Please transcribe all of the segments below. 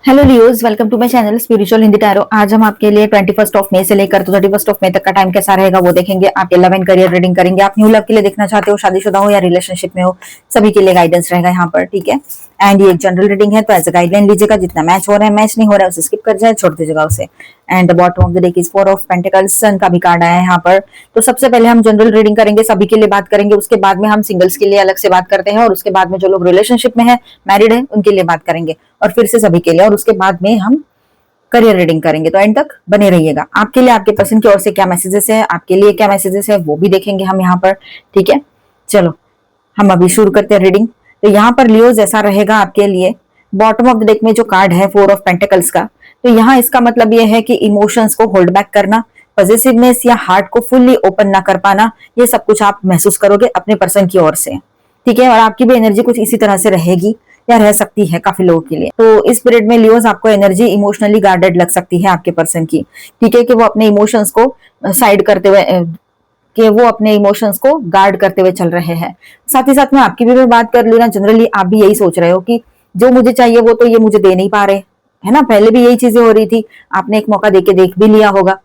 Hello Leos, welcome to my channel spiritual Hindi tarot. आज हम आपके लिए 21 मई से लेकर तो 31 मई तक का टाइम कैसा रहेगा वो देखेंगे। आपके लव एंड करियर रीडिंग करेंगे। आप न्यू लव के लिए देखना चाहते हो, शादीशुदा हो या रिलेशनशिप में हो, सभी के लिए गाइडेंस रहेगा यहाँ पर, ठीक है। एंड ये एक जनरल रीडिंग है, तो एज अ गाइडलाइन लीजिएगा। जितना मैच हो रहा है, मैच नहीं हो रहा है उसे स्किप कर जाए, छोड़ दीजिएगा उसे। And the bottom of the deck is 4 of pentacles, sun का भी कार्ड आया है यहाँ पर। तो सबसे पहले हम जनरल रीडिंग करेंगे, सभी के लिए बात करेंगे। उसके बाद में हम सिंगल्स के लिए अलग से बात करते हैं, और उसके बाद में जो लोग रिलेशनशिप में है, मैरिड है, उनके लिए बात करेंगे, और फिर से सभी के लिए। और उसके बाद में हम करियर रीडिंग करेंगे। तो एंड तक बने रहिएगा। आपके लिए आपके पर्सन की ओर से क्या मैसेजेस है, आपके लिए क्या मैसेजेस है, वो भी देखेंगे हम यहाँ पर, ठीक है। चलो हम अभी शुरू करते हैं रीडिंग। तो यहाँ पर लियोज ऐसा रहेगा आपके लिए। बॉटम ऑफ द डेक में जो कार्ड है 4 ऑफ पेंटिकल्स का, तो यहाँ इसका मतलब ये है कि इमोशंस को होल्ड बैक करना, पॉजिटिवनेस या हार्ट को फुल्ली ओपन ना कर पाना, ये सब कुछ आप महसूस करोगे अपने पर्सन की ओर से, ठीक है। और आपकी भी एनर्जी कुछ इसी तरह से रहेगी या रह सकती है काफी लोगों के लिए। तो इस पीरियड में लियोज आपको एनर्जी इमोशनली गार्डेड लग सकती है आपके पर्सन की, ठीक है, कि वो अपने इमोशंस को साइड करते हुए कि वो अपने इमोशंस को गार्ड करते हुए चल रहे हैं। साथ ही साथ में आपकी भी मैं बात कर लूँ ना, जनरली आप भी यही सोच रहे हो कि जो मुझे चाहिए वो तो ये मुझे दे नहीं पा रहे, है ना। पहले भी यही चीजें हो रही थी, आपने एक मौका देके देख भी लिया होगा,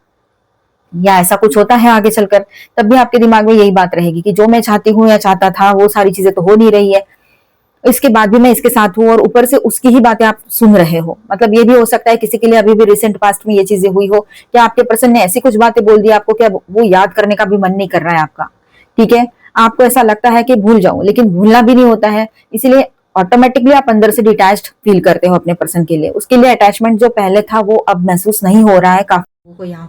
या ऐसा कुछ होता है आगे चलकर, तब भी आपके दिमाग में यही बात रहेगी कि जो मैं चाहती हूँ या चाहता था वो सारी चीजें तो हो नहीं रही है, इसके बाद भी मैं इसके साथ हूँ, और ऊपर से उसकी ही बातें आप सुन रहे हो। मतलब ये भी हो सकता है किसी के लिए अभी भी रिसेंट पास्ट में ये चीजें हुई हो, कि आपके पर्सन ने ऐसी कुछ बातें बोल दी आपको कि अब वो याद करने का भी मन नहीं कर रहा है आपका, ठीक है। आपको ऐसा लगता है कि भूल जाऊं, लेकिन भूलना भी नहीं होता है, इसीलिए ऑटोमेटिकली आप अंदर से डिटैच्ड फील करते हो अपने पर्सन के लिए। उसके लिए अटैचमेंट जो पहले था वो अब महसूस नहीं हो रहा है काफी लोगों को यहाँ।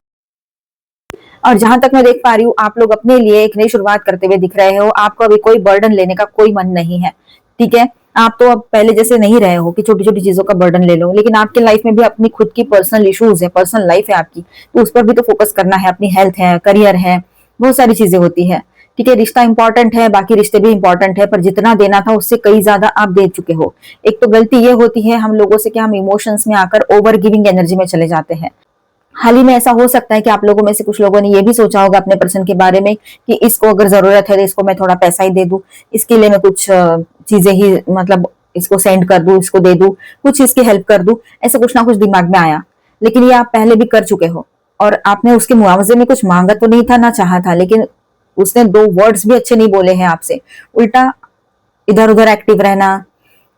और जहां तक मैं देख पा रही हूँ, आप लोग अपने लिए एक नई शुरुआत करते हुए दिख रहे हो। आपको अभी कोई बर्डन लेने का कोई मन नहीं है, ठीक है। आप तो अब पहले जैसे नहीं रहे हो कि छोटी छोटी चीजों का बर्डन ले लो, लेकिन आपके लाइफ में भी अपनी खुद की पर्सनल इश्यूज है, पर्सनल लाइफ है आपकी, तो उस पर भी तो फोकस करना है। अपनी हेल्थ है, करियर है, बहुत सारी चीजें होती है, ठीक है। रिश्ता इंपॉर्टेंट है, बाकी रिश्ते भी इंपॉर्टेंट है, पर जितना देना था उससे कई ज्यादा आप दे चुके हो। एक तो गलती ये होती है हम लोगों से कि हम इमोशंस में आकर ओवर गिविंग एनर्जी में चले जाते हैं। हाल ही में ऐसा हो सकता है कि आप लोगों में से कुछ लोगों ने ये भी सोचा होगा अपने पर्सन के बारे में कि इसको अगर जरूरत है तो इसको मैं थोड़ा पैसा ही दे दूं, इसके लिए मैं कुछ चीजें ही मतलब इसको सेंड कर दूं, इसको दे दूं, कुछ इसकी हेल्प कर दूं, ऐसा कुछ ना कुछ दिमाग में आया। लेकिन ये आप पहले भी कर चुके हो, और आपने उसके मुआवजे में कुछ मांगा तो नहीं था ना चाहा था, लेकिन उसने 2 वर्ड्स भी अच्छे नहीं बोले हैं आपसे, उल्टा इधर उधर एक्टिव रहना,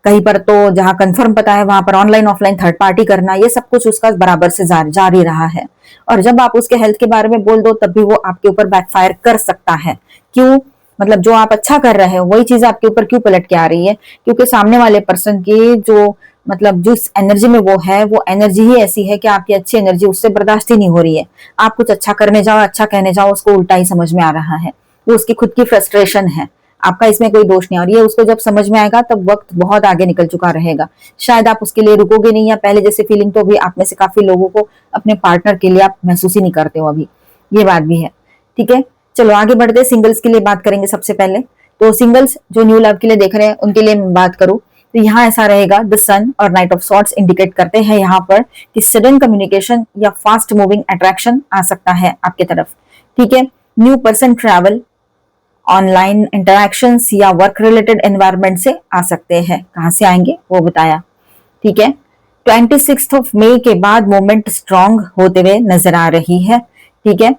कहीं पर तो जहां कंफर्म पता है वहां पर ऑनलाइन ऑफलाइन थर्ड पार्टी करना, ये सब कुछ उसका बराबर से जारी रहा है। और जब आप उसके हेल्थ के बारे में बोल दो तब भी वो आपके ऊपर बैकफायर कर सकता है। क्यों? मतलब जो आप अच्छा कर रहे हो वही चीज आपके ऊपर क्यों पलट के आ रही है? क्योंकि सामने वाले पर्सन की जो मतलब जिस एनर्जी में वो है, वो एनर्जी ही ऐसी है कि आपकी अच्छी एनर्जी उससे बर्दाश्त ही नहीं हो रही है। आप कुछ अच्छा करने जाओ, अच्छा कहने जाओ, उसको उल्टा ही समझ में आ रहा है। वो उसकी खुद की फ्रस्ट्रेशन है, आपका इसमें कोई दोष नहीं। और ये उसको जब समझ में आएगा तब वक्त बहुत आगे निकल चुका रहेगा। शायद आप उसके लिए रुकोगे नहीं, या पहले जैसे फीलिंग तो भी आप में से काफी लोगों को अपने पार्टनर के लिए आप महसूस ही नहीं करते हो अभी, ये बात भी है, ठीक है। चलो आगे बढ़ते, सिंगल्स के लिए बात करेंगे सबसे पहले। तो सिंगल्स जो न्यू लव के लिए देख रहे हैं उनके लिए मैं बात करूं तो यहाँ ऐसा रहेगा, द सन और नाइट ऑफ सॉर्ड्स इंडिकेट करते हैं यहाँ पर कि सडन कम्युनिकेशन या फास्ट मूविंग अट्रैक्शन आ सकता है आपके तरफ, ठीक है। New person travel, online interactions या वर्क रिलेटेड एनवायरनमेंट से आ सकते हैं। कहां से आएंगे वो बताया, ठीक है। 26 मई के बाद मूवमेंट स्ट्रांग होते हुए नजर आ रही है, ठीक है।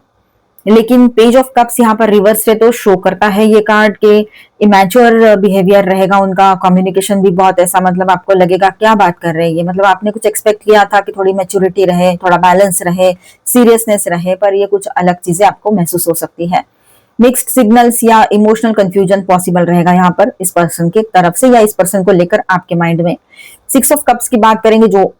लेकिन पेज ऑफ कप्स यहाँ पर रिवर्स से तो शो करता है ये कार्ड के इमेच्योर बिहेवियर रहेगा उनका, कम्युनिकेशन भी बहुत ऐसा, मतलब आपको लगेगा क्या बात कर रहे हैं ये, मतलब आपने कुछ एक्सपेक्ट किया था कि थोड़ी मैच्योरिटी रहे, थोड़ा बैलेंस रहे, सीरियसनेस रहे, पर ये कुछ अलग चीजें आपको महसूस हो सकती है। मिक्स्ड सिग्नल्स या इमोशनल कंफ्यूजन पॉसिबल रहेगा यहाँ पर इस पर्सन की तरफ से, या इस पर्सन को लेकर आपके माइंड में। 6 ऑफ कप्स की बात करेंगे जो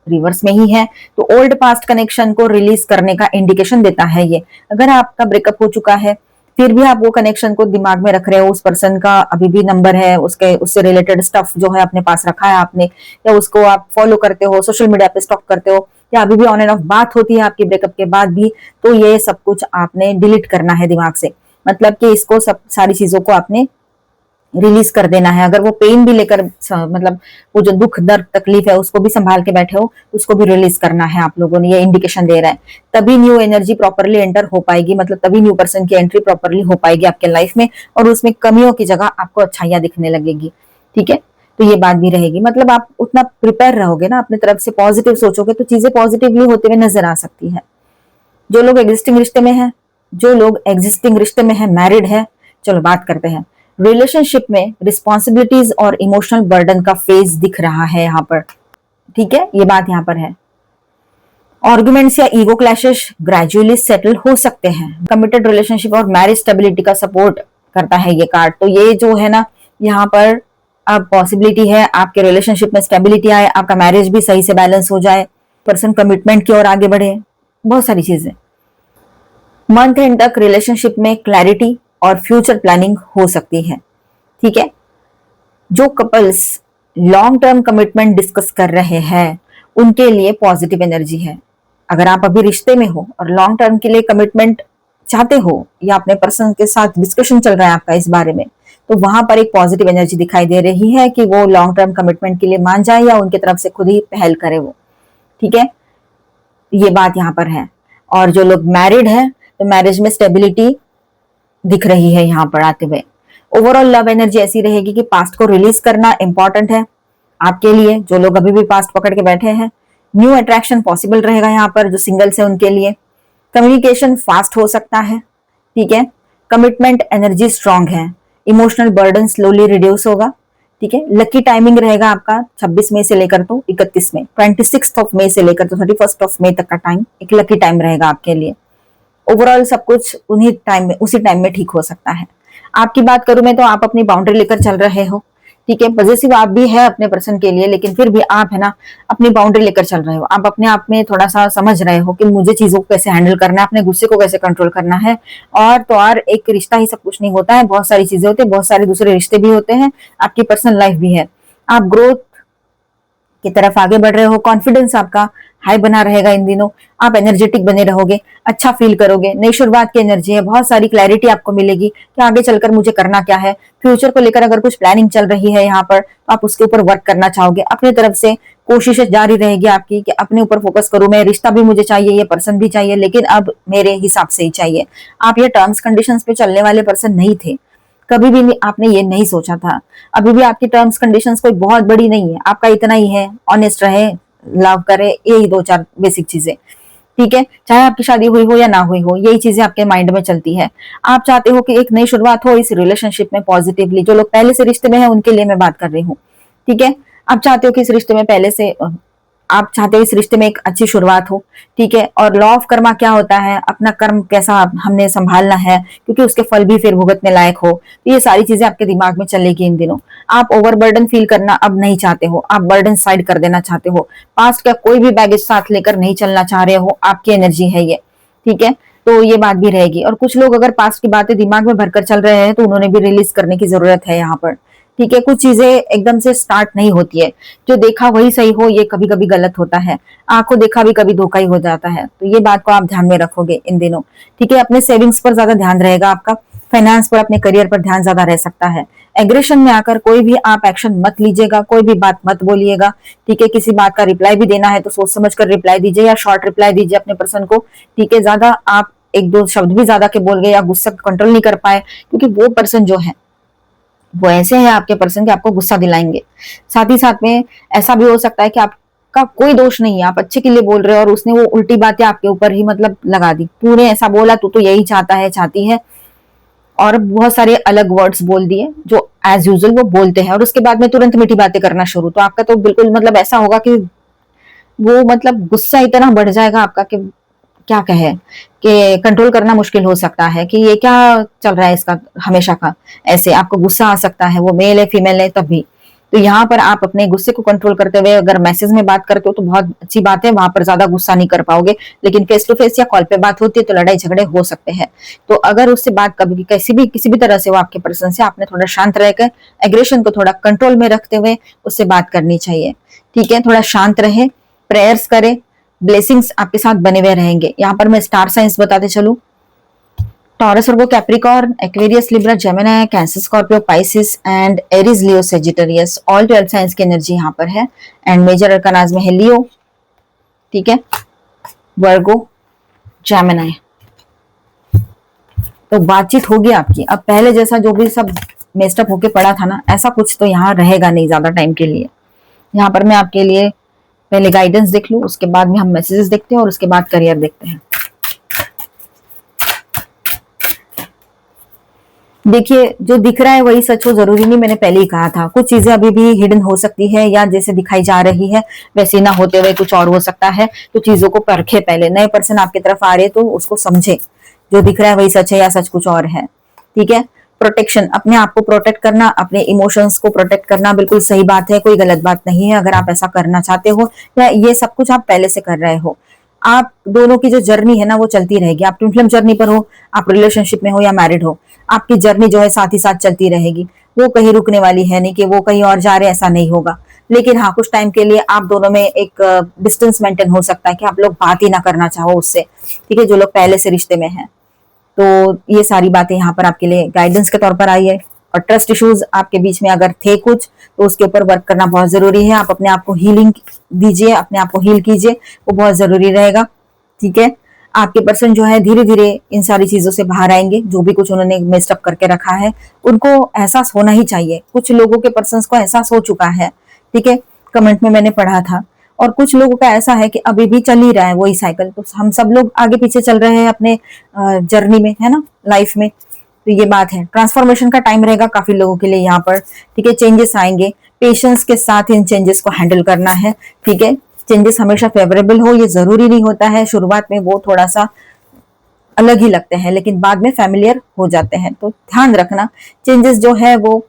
रिवर्स में ही है, तो ओल्ड पास्ट कनेक्शन को रिलीज करने का इंडिकेशन देता है ये। अगर आपका ब्रेकअप हो चुका है फिर भी आप वो कनेक्शन को दिमाग में रख रहे हो, उस पर्सन का अभी भी नंबर है, उसके उससे रिलेटेड स्टफ जो है अपने पास रखा है आपने, या उसको आप फॉलो करते हो, सोशल मीडिया पे स्टॉक करते हो, या अभी भी ऑन एंड ऑफ बात होती है आपकी ब्रेकअप के बाद भी, तो ये सब कुछ आपने डिलीट करना है दिमाग से। मतलब कि इसको सब सारी चीजों को आपने रिलीज कर देना है। अगर वो पेन भी लेकर मतलब वो जो दुख दर्द तकलीफ है उसको भी संभाल के बैठे हो, उसको भी रिलीज करना है आप लोगों ने, ये इंडिकेशन दे रहा है। तभी न्यू एनर्जी प्रॉपरली एंटर हो पाएगी, मतलब तभी न्यू पर्सन की एंट्री प्रॉपरली हो पाएगी आपके लाइफ में, और उसमें कमियों की जगह आपको अच्छाइयां दिखने लगेगी, ठीक है। तो ये बात भी रहेगी। मतलब आप उतना प्रिपेयर रहोगे ना, अपनी तरफ से पॉजिटिव सोचोगे तो चीजें पॉजिटिवली होते हुए नजर आ सकती है। जो लोग एग्जिस्टिंग रिश्ते में है, जो लोग एग्जिस्टिंग रिश्ते में है, मैरिड है, चलो बात करते हैं। रिलेशनशिप में रिस्पॉन्सिबिलिटीज और इमोशनल बर्डन का फेज दिख रहा है यहाँ पर, ठीक है, ये बात यहाँ पर है। आर्गुमेंट्स या ईगो क्लैशेस ग्रेजुअली सेटल हो सकते हैं। कमिटेड रिलेशनशिप और मैरिज स्टेबिलिटी का सपोर्ट करता है ये कार्ड। तो ये जो है ना, यहाँ पर अब पॉसिबिलिटी है आपके रिलेशनशिप में स्टेबिलिटी आए, आपका मैरिज भी सही से बैलेंस हो जाए, पर्सन कमिटमेंट की ओर आगे बढ़े, बहुत सारी चीजें। मंथ एंड तक रिलेशनशिप में क्लैरिटी और फ्यूचर प्लानिंग हो सकती है, ठीक है। जो couples long term commitment discuss कर रहे हैं उनके लिए पॉजिटिव एनर्जी है। अगर आप अभी रिश्ते में हो और लॉन्ग टर्म के लिए कमिटमेंट चाहते हो या अपने पर्सन के साथ डिस्कशन चल रहा है आपका इस बारे में, तो वहां पर एक पॉजिटिव एनर्जी दिखाई दे रही है कि वो लॉन्ग टर्म कमिटमेंट के लिए मान जाए या उनकी तरफ से खुद ही पहल करे वो, ठीक है, ये बात यहाँ पर है। और जो लोग मैरिड है तो मैरिज में स्टेबिलिटी दिख रही है यहाँ पर आते हुए। ओवरऑल लव एनर्जी ऐसी रहेगी कि पास्ट को रिलीज करना इंपॉर्टेंट है आपके लिए, जो लोग अभी भी पास्ट पकड़ के बैठे हैं। न्यू अट्रैक्शन पॉसिबल रहेगा यहाँ पर, जो सिंगल्स है उनके लिए। कम्युनिकेशन फास्ट हो सकता है, ठीक है। कमिटमेंट एनर्जी स्ट्रांग है। इमोशनल बर्डन स्लोली रिड्यूस होगा, ठीक है। लकी टाइमिंग रहेगा आपका 26 मई से लेकर तो 31 मई, 26 ऑफ मई से लेकर तो 31 ऑफ मई तक का टाइम एक लकी टाइम रहेगा आपके लिए। ओवरऑल सब कुछ उन्हीं टाइम में, उसी टाइम में ठीक हो सकता है। आपकी बात करूं मैं तो आप अपनी बाउंड्री लेकर चल रहे हो, ठीक है। पॉजिटिव आप भी है अपने पर्सन के लिए, लेकिन फिर भी आप है ना अपनी बाउंड्री लेकर चल रहे हो। आप अपने आप में थोड़ा सा समझ रहे हो कि मुझे चीजों को कैसे हैंडल करना है, अपने गुस्से को कैसे कंट्रोल करना है। और तो और एक रिश्ता ही सब कुछ नहीं होता है, बहुत सारी चीजें होती है, बहुत सारे दूसरे रिश्ते भी होते हैं, आपकी पर्सनल लाइफ भी है। आप ग्रोथ की तरफ आगे बढ़ रहे हो, कॉन्फिडेंस आपका हाई बना रहेगा इन दिनों, आप एनर्जेटिक बने रहोगे, अच्छा फील करोगे, नई शुरुआत की एनर्जी है, बहुत सारी क्लैरिटी आपको मिलेगी कि आगे चलकर मुझे करना क्या है। फ्यूचर को लेकर अगर कुछ प्लानिंग चल रही है यहाँ पर तो आप उसके ऊपर वर्क करना चाहोगे, अपनी तरफ से कोशिशें जारी रहेगी आपकी कि अपने ऊपर फोकस करूं मैं, रिश्ता भी मुझे चाहिए, ये पर्सन भी चाहिए, लेकिन अब मेरे हिसाब से ही चाहिए। आप ये टर्म्स कंडीशंस पे चलने वाले पर्सन नहीं थे, कभी भी नहीं, आपने ये नहीं सोचा था। अभी भी आपकी टर्म्स कंडीशंस कोई बहुत बड़ी नहीं है, आपका इतना ही है, ऑनेस्ट रहे, लव करे, यही दो चार बेसिक चीजें, ठीक है। चाहे आपकी शादी हुई हो या ना हुई हो, यही चीजें आपके माइंड में चलती है। आप चाहते हो कि एक नई शुरुआत हो इस रिलेशनशिप में पॉजिटिवली। जो लोग पहले से रिश्ते में है उनके लिए मैं बात कर रही हूँ, ठीक है। आप चाहते हो कि इस रिश्ते में पहले से आप चाहते हो इस रिश्ते में एक अच्छी शुरुआत हो, ठीक है। और लॉ ऑफ कर्मा क्या होता है, अपना कर्म कैसा हमने संभालना है, क्योंकि उसके फल भी फिर भुगतने लायक हो। तो ये सारी चीजें आपके दिमाग में चलेगी इन दिनों। आप ओवरबर्डन फील करना अब नहीं चाहते हो, आप बर्डन साइड कर देना चाहते हो। पास्ट का कोई भी बैगेज साथ लेकर नहीं चलना चाह रहे हो, आपकी एनर्जी है ये, ठीक है। तो ये बात भी रहेगी। और कुछ लोग अगर पास्ट की बातें दिमाग में भरकर चल रहे हैं तो उन्होंने भी रिलीज करने की जरूरत है यहाँ पर, ठीक है। कुछ चीजें एकदम से स्टार्ट नहीं होती है, जो देखा वही सही हो, ये कभी कभी गलत होता है। आंखों देखा भी कभी धोखा ही हो जाता है, तो ये बात को आप ध्यान में रखोगे इन दिनों, ठीक है। अपने सेविंग्स पर ज्यादा ध्यान रहेगा आपका, फाइनेंस पर, अपने करियर पर ध्यान ज्यादा रह सकता है। एग्रेशन में आकर कोई भी आप एक्शन मत लीजिएगा, कोई भी बात मत बोलिएगा, ठीक है। किसी बात का रिप्लाई भी देना है तो सोच समझ कर रिप्लाई दीजिए या शॉर्ट रिप्लाई दीजिए अपने पर्सन को, ठीक है। ज्यादा आप एक दो शब्द भी ज्यादा के बोल गए या गुस्सा कंट्रोल नहीं कर पाए, क्योंकि वो पर्सन जो है वो ऐसे है आपके पर्सन के आपको गुस्सा दिलाएंगे। साथ ही साथ में ऐसा भी हो सकता है कि आपका कोई दोष नहीं है, आप अच्छे के लिए बोल रहे हो और उसने वो उल्टी बातें आपके ऊपर ही मतलब लगा दी, तूने ऐसा बोला, तू तो यही चाहता है, चाहती है, और बहुत सारे अलग वर्ड्स बोल दिए जो एज यूजुअल वो बोलते हैं, और उसके बाद में तुरंत मीठी बातें करना शुरू। तो आपका तो बिल्कुल मतलब ऐसा होगा कि वो मतलब गुस्सा इतना बढ़ जाएगा आपका कि क्या कहे, कि कंट्रोल करना मुश्किल हो सकता है कि ये क्या चल रहा है इसका हमेशा का। ऐसे आपको गुस्सा आ सकता है, वो मेल है फीमेल है तब भी। तो यहाँ पर आप अपने गुस्से को कंट्रोल करते हुए अगर मैसेज में बात करते हो तो बहुत अच्छी बात है, वहां पर ज्यादा गुस्सा नहीं कर पाओगे। लेकिन फेस टू फेस या कॉल पे बात होती है तो लड़ाई झगड़े हो सकते हैं। तो अगर उससे बात कभी किसी भी तरह से वो आपके पर्सन से, आपने थोड़ा शांत रहकर एग्रेशन को थोड़ा कंट्रोल में रखते हुए उससे बात करनी चाहिए, ठीक है। थोड़ा शांत रहे, प्रेयर्स करे, ब्लेसिंग्स आपके साथ बने हुए रहेंगे। यहाँ पर मैं स्टार साइंस बताते चलूं, taurus, Virgo, Capricorn, Aquarius, Libra, Gemini, cancer, Scorpio, Pisces and Aries, Leo, Sagittarius, all 12 science की एनर्जी यहाँ पर है। एंड मेजर अरकानाज में है लियो, ठीक है, वर्गो, जेमिनी। तो बातचीत होगी आपकी अब पहले जैसा, जो भी सब मेस्टअप होके पड़ा था ना, ऐसा कुछ तो यहाँ रहेगा नहीं ज्यादा टाइम के लिए। यहाँ पर मैं आपके लिए पहले गाइडेंस देख लूं, उसके बाद में हम मैसेजेस देखते हैं और उसके बाद करियर देखते हैं। देखिए, जो दिख रहा है वही सच हो जरूरी नहीं, मैंने पहले ही कहा था। कुछ चीजें अभी भी हिडन हो सकती है, या जैसे दिखाई जा रही है वैसे ना होते हुए कुछ और हो सकता है। तो चीजों को परखे, पहले नए पर्सन आपकी तरफ आ रहे तो उसको समझे, जो दिख रहा है वही सच है या सच कुछ और है। ठीक है। प्रोटेक्शन, अपने आप को प्रोटेक्ट करना, अपने इमोशंस को प्रोटेक्ट करना बिल्कुल सही बात है, कोई गलत बात नहीं है। अगर आप ऐसा करना चाहते हो या ये सब कुछ आप पहले से कर रहे हो, आप दोनों की जो जर्नी है ना वो चलती रहेगी। आप ट्विन फ्लेम जर्नी पर हो, आप रिलेशनशिप में हो या मैरिड हो, आपकी जर्नी जो है साथ ही साथ चलती रहेगी। वो कहीं रुकने वाली है नहीं कि वो कहीं और जा रहे, ऐसा नहीं होगा। लेकिन हाँ, कुछ टाइम के लिए आप दोनों में एक डिस्टेंस मेंटेन हो सकता है कि आप लोग बात ही ना करना चाहो उससे। ठीक है, जो लोग पहले से रिश्ते में हैं। तो ये सारी बातें यहाँ पर आपके लिए गाइडेंस के तौर पर आई है। और ट्रस्ट इश्यूज आपके बीच में अगर थे कुछ, तो उसके ऊपर वर्क करना बहुत जरूरी है। आप अपने आप को हीलिंग दीजिए, अपने आप को हील कीजिए, वो बहुत जरूरी रहेगा। ठीक है। आपके पर्सन जो है धीरे धीरे इन सारी चीजों से बाहर आएंगे। जो भी कुछ उन्होंने मेस्टअप करके रखा है उनको एहसास होना ही चाहिए। कुछ लोगों के पर्सन को एहसास हो चुका है। ठीक है, कमेंट में मैंने पढ़ा था। और कुछ लोगों का ऐसा है कि अभी भी चल ही रहा है वही साइकिल। तो हम सब लोग आगे पीछे चल रहे हैं अपने जर्नी में, है ना, लाइफ में। तो ये बात है, ट्रांसफॉर्मेशन का टाइम रहेगा काफी लोगों के लिए यहाँ पर। ठीक है, चेंजेस आएंगे, पेशेंस के साथ इन चेंजेस को हैंडल करना है। ठीक है, चेंजेस हमेशा फेवरेबल हो ये जरूरी नहीं होता है। शुरुआत में वो थोड़ा सा अलग ही लगते हैं, लेकिन बाद में फैमिलियर हो जाते हैं। तो ध्यान रखना, चेंजेस जो है वो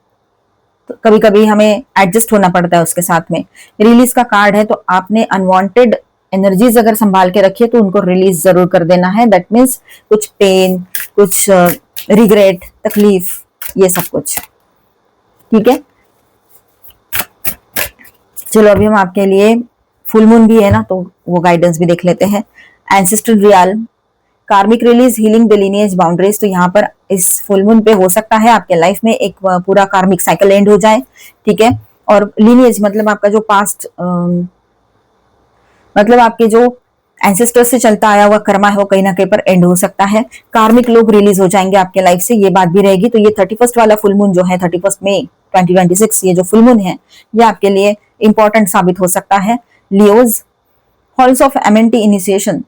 कभी कभी हमें एडजस्ट होना पड़ता है उसके साथ में। रिलीज का कार्ड है, तो आपने अनवांटेड एनर्जीज अगर संभाल के रखिए तो उनको रिलीज जरूर कर देना है। दैट मीन्स कुछ पेन, कुछ रिग्रेट, तकलीफ, ये सब कुछ। ठीक है, चलो अभी हम आपके लिए फुल मून भी है ना, तो वो गाइडेंस भी देख लेते हैं। एंसेस्ट्रल रियल, कार्मिक release, healing the lineage boundaries. तो यहाँ पर इस फुल मून पे हो सकता है आपके लाइफ में एक पूरा कार्मिक साइकिल एंड हो जाए। ठीक है, और लिनिएज मतलब आपका जो पास्ट, मतलब आपके जो एंसेस्टर से चलता आया हुआ कर्मा है वो कहीं ना कहीं पर एंड हो सकता है। कार्मिक लोग रिलीज हो जाएंगे आपके लाइफ से, ये बात भी रहेगी। तो ये 31 वाला फुल मून जो है, 31 मई 2026, ये जो फुल मून है ये आपके लिए इंपॉर्टेंट साबित हो सकता है। Leos, halls of Amenti initiation,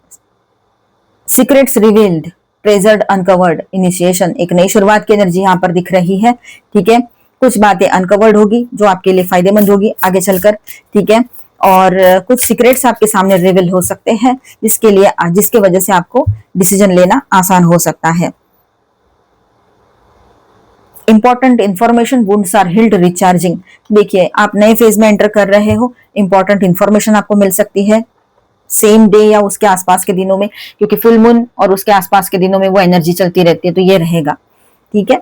secrets revealed, treasured uncovered, initiation, एक नई शुरुआत की एनर्जी यहाँ पर दिख रही है। ठीक है, कुछ बातें अनकवर्ड होगी जो आपके लिए फायदेमंद होगी आगे चलकर। ठीक है, और कुछ सीक्रेट्स आपके सामने रिवील हो सकते हैं, जिसके वजह से आपको डिसीजन लेना आसान हो सकता है। Important information, wounds are healed, recharging. देखिए, आप नए फेज में एंटर कर रहे हो, इंपॉर्टेंट इंफॉर्मेशन आपको मिल सकती है सेम डे या उसके आसपास के दिनों में, क्योंकि फुल मून और उसके आसपास के दिनों में वो एनर्जी चलती रहती है, तो ये रहेगा। ठीक है,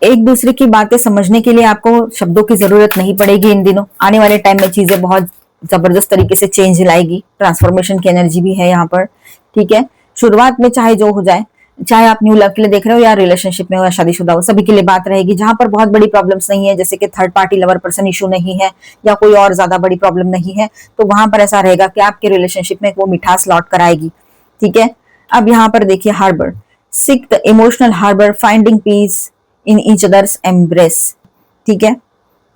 एक दूसरे की बातें समझने के लिए आपको शब्दों की जरूरत नहीं पड़ेगी इन दिनों। आने वाले टाइम में चीजें बहुत जबरदस्त तरीके से चेंज लाएगी, ट्रांसफॉर्मेशन की एनर्जी भी है यहाँ पर। ठीक है, शुरुआत में चाहे जो हो जाए, चाहे आप न्यू लव के लिए देख रहे हो या रिलेशनशिप में हो या शादीशुदा हो, सभी के लिए बात रहेगी। जहां पर बहुत बड़ी प्रॉब्लम्स नहीं है, जैसे कि third party lover person issue नहीं है या कोई और ज्यादा बड़ी प्रॉब्लम नहीं है, तो वहां पर ऐसा रहेगा कि आपके रिलेशनशिप में वो मिठास लौट कर आएगी। ठीक है, अब यहाँ पर देखिए harbour, seek the emotional harbour, finding peace in each others embrace. ठीक है,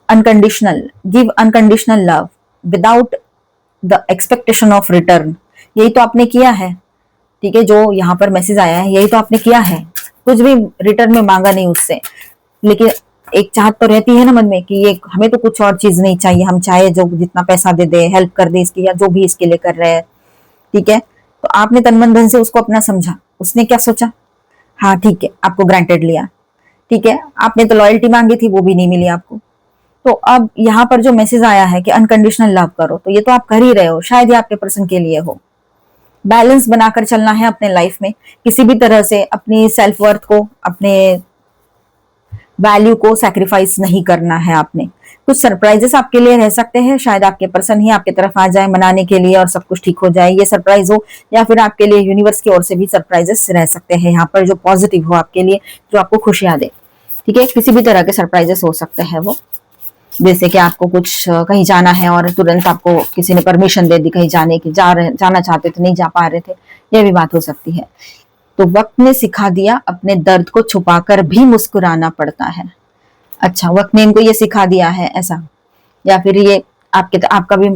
unconditional, give unconditional love without the expectation of return. यही तो आपने किया है। ठीक है, जो यहाँ पर मैसेज आया है यही तो आपने किया है, कुछ भी रिटर्न में मांगा नहीं उससे। लेकिन एक चाहत तो रहती है ना मन में कि ये हमें तो कुछ और चीज नहीं चाहिए, हम चाहे जो जितना पैसा दे दे, हेल्प कर दे इसकी, या जो भी इसके लिए कर रहे हैं। ठीक है, तो आपने तन मन धन से उसको अपना समझा, उसने क्या सोचा, हाँ ठीक है आपको ग्रांटेड लिया। ठीक है, आपने तो लॉयल्टी मांगी थी, वो भी नहीं मिली आपको। तो अब यहाँ पर जो मैसेज आया है कि अनकंडीशनल लव करो, तो ये तो आप कर ही रहे हो, शायद ये आपके पर्सन के लिए हो। बैलेंस बनाकर चलना है अपने लाइफ में, किसी भी तरह से अपनी सेल्फ वर्थ को, अपने वैल्यू को सैक्रिफाइस नहीं करना है आपने। कुछ सरप्राइजेस आपके लिए रह सकते हैं, शायद आपके पर्सन ही आपके तरफ आ जाए मनाने के लिए और सब कुछ ठीक हो जाए, ये सरप्राइज हो, या फिर आपके लिए यूनिवर्स की ओर से भी सरप्राइजेस रह सकते हैं यहाँ पर, जो पॉजिटिव हो आपके लिए, जो आपको खुशियां दे। ठीक है, किसी भी तरह के सरप्राइजेस हो सकते हैं वो। जैसे कि आपको कुछ कहीं जाना है और तुरंत आपको किसी ने परमिशन दे दी कहीं जाने की, जाना चाहते थे नहीं जा पा रहे थे, यह भी बात हो सकती है। तो वक्त ने सिखा दिया अपने दर्द को छुपाकर भी मुस्कुराना पड़ता है। अच्छा, वक्त ने इनको ये सिखा दिया है ऐसा, या फिर ये आपका भी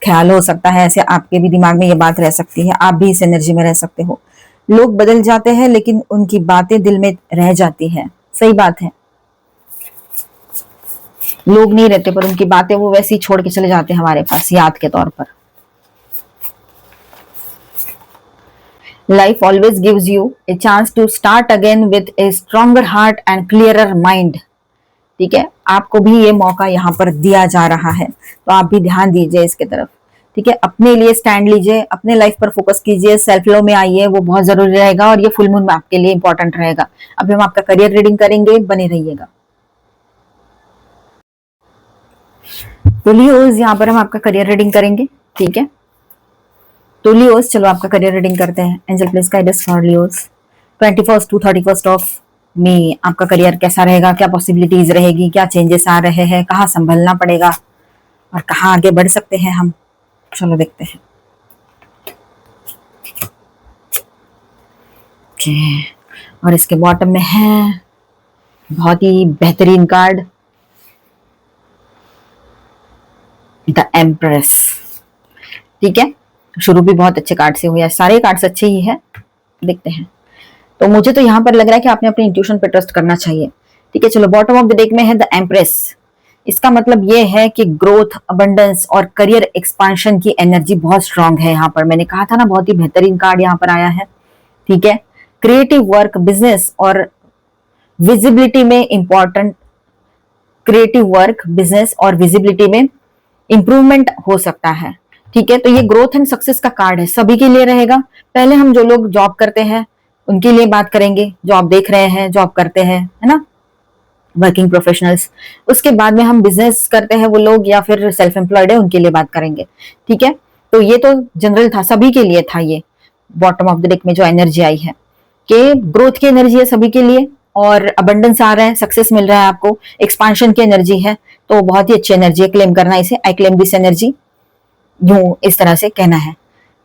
ख्याल हो सकता है, ऐसे आपके भी दिमाग में ये बात रह सकती है, आप भी इस एनर्जी में रह सकते हो। लोग बदल जाते हैं लेकिन उनकी बातें दिल में रह जाती है। सही बात है, लोग नहीं रहते पर उनकी बातें वो वैसे ही छोड़ के चले जाते हैं हमारे पास याद के तौर पर। Life always gives you a chance to start again with a stronger heart and clearer mind. ठीक है, आपको भी ये मौका यहाँ पर दिया जा रहा है, तो आप भी ध्यान दीजिए इसके तरफ। ठीक है, अपने लिए स्टैंड लीजिए, अपने लाइफ पर फोकस कीजिए, सेल्फ लव में आइए, वो बहुत जरूरी रहेगा और ये फुल मून में आपके लिए इंपॉर्टेंट रहेगा। अभी हम आपका करियर रीडिंग करेंगे, बने रहिएगा। तो लियोस, यहाँ पर हम आपका करियर रीडिंग करेंगे। ठीक है, तो लियोस चलो आपका करियर रीडिंग करते हैं। Angel please guide us for Leos 21 to 31 of में आपका करियर कैसा रहेगा, क्या पॉसिबिलिटीज रहेगी, क्या चेंजेस आ रहे हैं, कहाँ संभलना पड़ेगा और कहाँ आगे बढ़ सकते हैं हम। चलो देखते हैं। और इसके बॉटम में है बहुत ही बेहतरीन कार्ड, द एम्प्रेस। ठीक है, शुरू भी बहुत अच्छे कार्ड से हुआ, सारे कार्ड्स अच्छे ही है। देखते हैं, तो मुझे तो यहाँ पर लग रहा है कि आपने अपने इंट्यूशन पे ट्रस्ट करना चाहिए। ठीक है, चलो बॉटम ऑफ द डेक में है द एम्प्रेस। इसका मतलब ये है कि ग्रोथ, अबंडेंस और करियर एक्सपांशन की एनर्जी बहुत स्ट्रांग है यहाँ पर। मैंने कहा था ना, बहुत ही बेहतरीन कार्ड यहाँ पर आया है। ठीक है, क्रिएटिव वर्क, बिजनेस और विजिबिलिटी में इंपॉर्टेंट, क्रिएटिव वर्क, बिजनेस और विजिबिलिटी में इंप्रूवमेंट हो सकता है। ठीक है, तो ये ग्रोथ एंड सक्सेस का कार्ड है, सभी के लिए रहेगा। पहले हम जो लोग जॉब करते हैं उनके लिए बात करेंगे, जॉब देख रहे हैं, जॉब करते हैं, है ना, वर्किंग प्रोफेशनल्स। उसके बाद में हम बिजनेस करते हैं वो लोग, या फिर सेल्फ एम्प्लॉयड है उनके लिए बात करेंगे। ठीक है, तो ये तो जनरल था, सभी के लिए था। ये बॉटम ऑफ द डेक में जो एनर्जी आई है कि ग्रोथ की एनर्जी है सभी के लिए, और अबंडेंस आ रहा है, सक्सेस मिल रहा है आपको, एक्सपांशन की एनर्जी है, तो बहुत ही अच्छी एनर्जी है। क्लेम करना इसे, आई क्लेम दिस एनर्जी, यूं इस तरह से कहना है।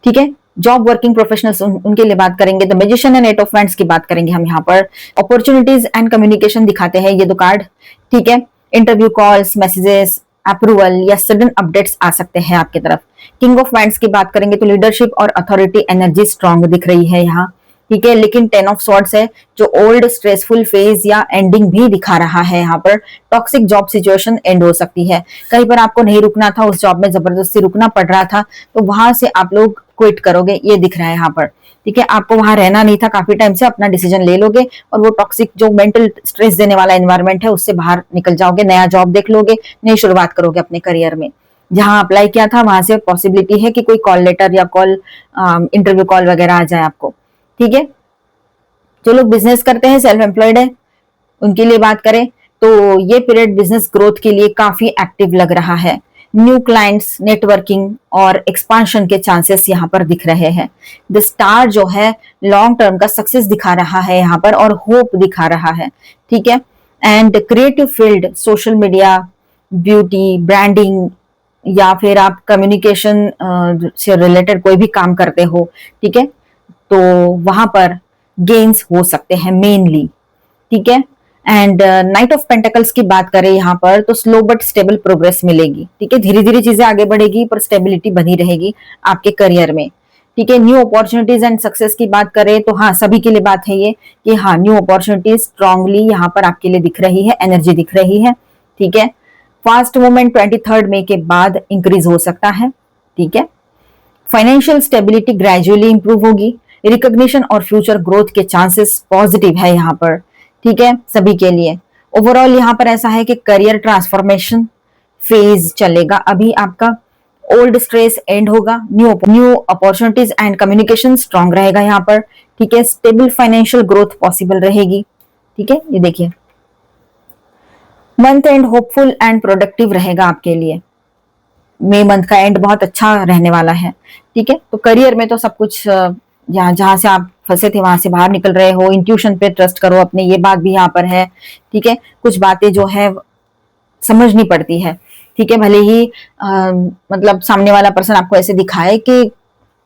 ठीक है, जॉब वर्किंग प्रोफेशनल्स उनके लिए बात करेंगे। The magician and eight of wands की बात करेंगे हम यहाँ पर। अपॉर्चुनिटीज एंड कम्युनिकेशन दिखाते हैं ये दो कार्ड। ठीक है, इंटरव्यू कॉल्स, मैसेजेस, अप्रूवल या सडन अपडेट्स आ सकते हैं आपकी तरफ। किंग ऑफ वैंड्स की बात करेंगे तो लीडरशिप और अथॉरिटी एनर्जी स्ट्रांग दिख रही है यहाँ। ठीक है, लेकिन 10 ऑफ सॉर्ड्स है जो ओल्ड स्ट्रेसफुल फेज या एंडिंग भी दिखा रहा है। यहाँ पर टॉक्सिक जॉब सिचुएशन एंड हो सकती है, कहीं पर आपको नहीं रुकना था, उस जॉब में जबरदस्ती रुकना पड़ रहा था, तो वहां से आप लोग क्विट करोगे, ये दिख रहा है यहाँ पर। ठीक है, आपको वहां रहना नहीं था, काफी टाइम से अपना डिसीजन ले लोगे और वो टॉक्सिक जो मेंटल स्ट्रेस देने वाला एनवायरमेंट है उससे बाहर निकल जाओगे, नया जॉब देख लोगे, नई शुरुआत करोगे अपने करियर में। जहां अप्लाई किया था वहां से पॉसिबिलिटी है कि कोई कॉल लेटर या कॉल, इंटरव्यू कॉल वगैरह आ जाए आपको। ठीक है, जो लोग बिजनेस करते हैं, सेल्फ एम्प्लॉयड है, उनके लिए बात करें तो ये पीरियड बिजनेस ग्रोथ के लिए काफी एक्टिव लग रहा है। न्यू क्लाइंट्स, नेटवर्किंग और एक्सपांशन के चांसेस यहाँ पर दिख रहे हैं। द स्टार जो है लॉन्ग टर्म का सक्सेस दिखा रहा है यहाँ पर और होप दिखा रहा है। ठीक है, and creative field, social media, beauty, branding या फिर आप कम्युनिकेशन से रिलेटेड कोई भी काम करते हो, ठीक है, तो वहां पर गेन्स हो सकते हैं मेनली। ठीक है, एंड नाइट ऑफ पेंटिकल्स की बात करें यहाँ पर तो स्लो बट स्टेबल प्रोग्रेस मिलेगी। ठीक है, धीरे धीरे चीजें आगे बढ़ेगी पर स्टेबिलिटी बनी रहेगी आपके करियर में। ठीक है, न्यू अपॉर्चुनिटीज एंड सक्सेस की बात करें तो हाँ, सभी के लिए बात है ये कि हाँ, न्यू अपॉर्चुनिटीज स्ट्रांगली यहाँ पर आपके लिए दिख रही है, एनर्जी दिख रही है। ठीक है, फास्ट मूवमेंट 23 मई के बाद इंक्रीज हो सकता है। ठीक है, फाइनेंशियल स्टेबिलिटी ग्रेजुअली इंप्रूव होगी, रिकॉग्निशन और फ्यूचर ग्रोथ के चांसेस पॉजिटिव है यहाँ पर। ठीक है, सभी के लिए ओवरऑल यहाँ पर ऐसा है कि करियर ट्रांसफॉर्मेशन फेज चलेगा अभी आपका, ओल्ड स्ट्रेस एंड होगा, new opportunities and communication strong रहेगा यहाँ पर। ठीक है, स्टेबल फाइनेंशियल ग्रोथ पॉसिबल रहेगी। ठीक है, ये देखिए month and hopeful and productive रहेगा आपके लिए। मई मंथ का एंड बहुत अच्छा रहने वाला है। ठीक है, तो करियर में तो सब कुछ जहां से आप फंसे थे वहां से बाहर निकल रहे हो। इंट्यूशन पे ट्रस्ट करो अपने, ये बात भी यहाँ पर है। ठीक है, कुछ बातें जो है समझनी पड़ती है। ठीक है, भले ही मतलब सामने वाला पर्सन आपको ऐसे दिखाए कि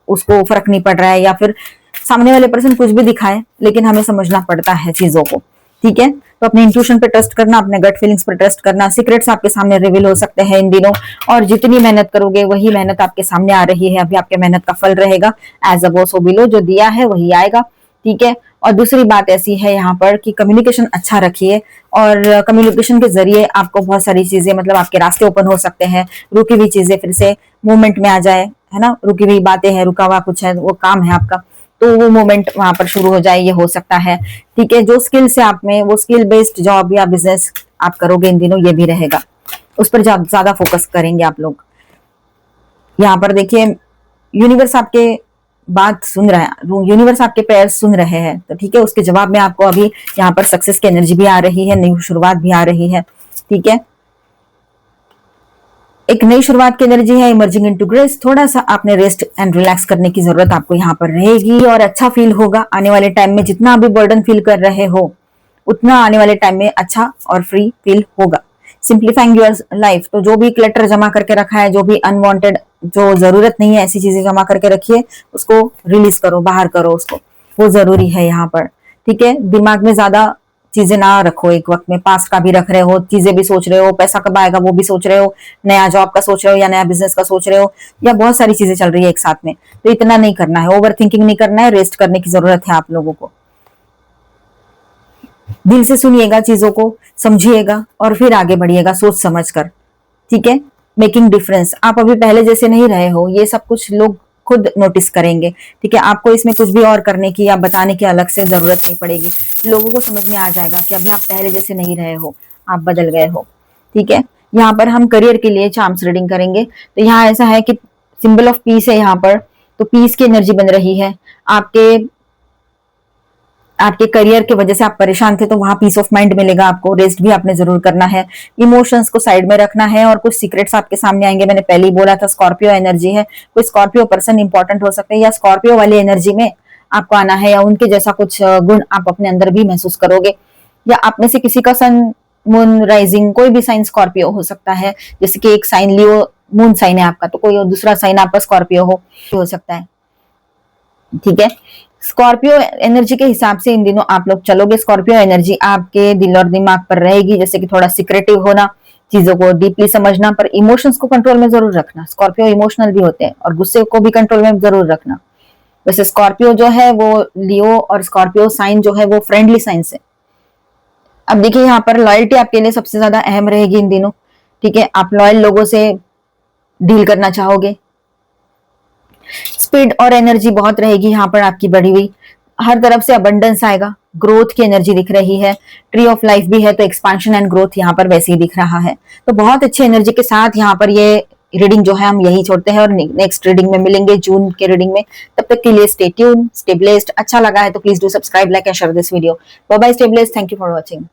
उसको फर्क नहीं पड़ रहा है, या फिर सामने वाले पर्सन कुछ भी दिखाए, लेकिन हमें समझना पड़ता है चीजों को। ठीक है, तो अपने इंट्यूशन पे ट्रस्ट करना, अपने गट फीलिंग्स पे ट्रस्ट करना। सीक्रेट्स आपके सामने रिवील हो सकते हैं इन दिनों, और जितनी मेहनत करोगे वही मेहनत आपके सामने आ रही है। अभी आपके मेहनत का फल रहेगा। एज अबव सो बिलो, जो दिया है वही आएगा। ठीक है, और दूसरी बात ऐसी है यहाँ पर कि कम्युनिकेशन अच्छा रखिए, और कम्युनिकेशन के जरिए आपको बहुत सारी चीजें, मतलब आपके रास्ते ओपन हो सकते हैं। रुकी हुई चीजें फिर से मूवमेंट में आ जाए, है ना, रुकी हुई बातें हैं, रुका हुआ कुछ है, वो काम है आपका, तो वो मोमेंट वहां पर शुरू हो जाए, ये हो सकता है। ठीक है, जो स्किल से आप में, वो स्किल बेस्ड जॉब या बिजनेस आप करोगे इन दिनों, ये भी रहेगा, उस पर ज्यादा फोकस करेंगे आप लोग। यहाँ पर देखिए, यूनिवर्स आपके बात सुन रहा है, यूनिवर्स आपके प्रेयर सुन रहे हैं, तो ठीक है, उसके जवाब में आपको अभी यहाँ पर सक्सेस की एनर्जी भी आ रही है, नई शुरुआत भी आ रही है। ठीक है, एक नई शुरुआत की एनर्जी है, इमर्जिंग इनटू ग्रेस। थोड़ा सा आपने रेस्ट एंड रिलैक्स करने की जरूरत आपको यहाँ पर रहेगी, और अच्छा फील होगा आने वाले टाइम में। जितना अभी बर्डन फील कर रहे हो, उतना आने वाले टाइम में अच्छा और फ्री फील होगा। सिंप्लीफाइंग योर लाइफ, तो जो भी क्लटर जमा करके रखा है, जो भी अनवांटेड, जो जरूरत नहीं है, ऐसी चीजें जमा करके रखिए, उसको रिलीज करो, बाहर करो उसको, वो जरूरी है यहाँ पर। ठीक है, दिमाग में ज्यादा चीजें ना रखो एक वक्त में। पास्ट का भी रख रहे हो, चीजें भी सोच रहे हो, पैसा कब आएगा वो भी सोच रहे हो, नया जॉब का सोच रहे हो, या नया बिजनेस का सोच रहे हो, या बहुत सारी चीजें चल रही है एक साथ में, तो इतना नहीं करना है, ओवर थिंकिंग नहीं करना है, रेस्ट करने की जरूरत है आप लोगों को। दिल से सुनिएगा, चीजों को समझिएगा, और फिर आगे बढ़िएगा सोच समझ कर। ठीक है, मेकिंग डिफरेंस, आप अभी पहले जैसे नहीं रहे हो, ये सब कुछ लोग खुद नोटिस करेंगे। ठीक है, आपको इसमें कुछ भी और करने की या बताने की अलग से जरूरत नहीं पड़ेगी। लोगों को समझ में आ जाएगा कि अभी आप पहले जैसे नहीं रहे हो, आप बदल गए हो। ठीक है, यहाँ पर हम करियर के लिए चार्म्स रीडिंग करेंगे। तो यहाँ ऐसा है कि सिंबल ऑफ पीस है यहाँ पर, तो पीस की एनर्जी बन रही है। आपके आपके करियर की वजह से आप परेशान थे, तो वहां पीस ऑफ माइंड मिलेगा आपको। रेस्ट भी आपने जरूर करना है, इमोशंस को साइड में रखना है, और कुछ सीक्रेट्स आपके सामने आएंगे। मैंने पहले ही बोला था, स्कॉर्पियो एनर्जी है, कोई स्कॉर्पियो पर्सन इंपॉर्टेंट हो सकते हैं, या स्कॉर्पियो वाली एनर्जी में आपको आना है, या उनके जैसा कुछ गुण आप अपने अंदर भी महसूस करोगे, या आप में से किसी का सन, मून, राइजिंग, कोई भी साइन स्कॉर्पियो हो सकता है। जैसे कि एक साइन लियो मून साइन है आपका, तो कोई और दूसरा साइन आपका स्कॉर्पियो हो सकता है। ठीक है, स्कॉर्पियो एनर्जी के हिसाब से इन दिनों आप लोग चलोगे। स्कॉर्पियो एनर्जी आपके दिल और दिमाग पर रहेगी, जैसे कि थोड़ा सिक्रेटिव होना, चीजों को डीपली समझना, पर इमोशंस को कंट्रोल में जरूर रखना। स्कॉर्पियो इमोशनल भी होते हैं, और गुस्से को भी कंट्रोल में जरूर रखना। वैसे स्कॉर्पियो जो है वो लियो, और स्कॉर्पियो साइन जो है वो फ्रेंडली साइन से। अब देखिए, यहाँ पर लॉयल्टी आपके लिए सबसे ज्यादा अहम रहेगी इन दिनों। ठीक है, आप लॉयल लोगों से डील करना चाहोगे। स्पीड और एनर्जी बहुत रहेगी यहाँ पर आपकी बढ़ी हुई, हर तरफ से अबंडेंस आएगा, ग्रोथ की एनर्जी दिख रही है। ट्री ऑफ लाइफ भी है, तो एक्सपांशन एंड ग्रोथ यहाँ पर वैसे ही दिख रहा है। तो बहुत अच्छी एनर्जी के साथ यहाँ पर ये रीडिंग जो है हम यही छोड़ते हैं, और नेक्स्ट रीडिंग में मिलेंगे, जून के रीडिंग में। तब तक के लिए स्टे ट्यून, स्टे ब्लेस्ड। अच्छा लगा है तो please do subscribe, like and share this video. Bye bye, stay blessed, thank you for watching.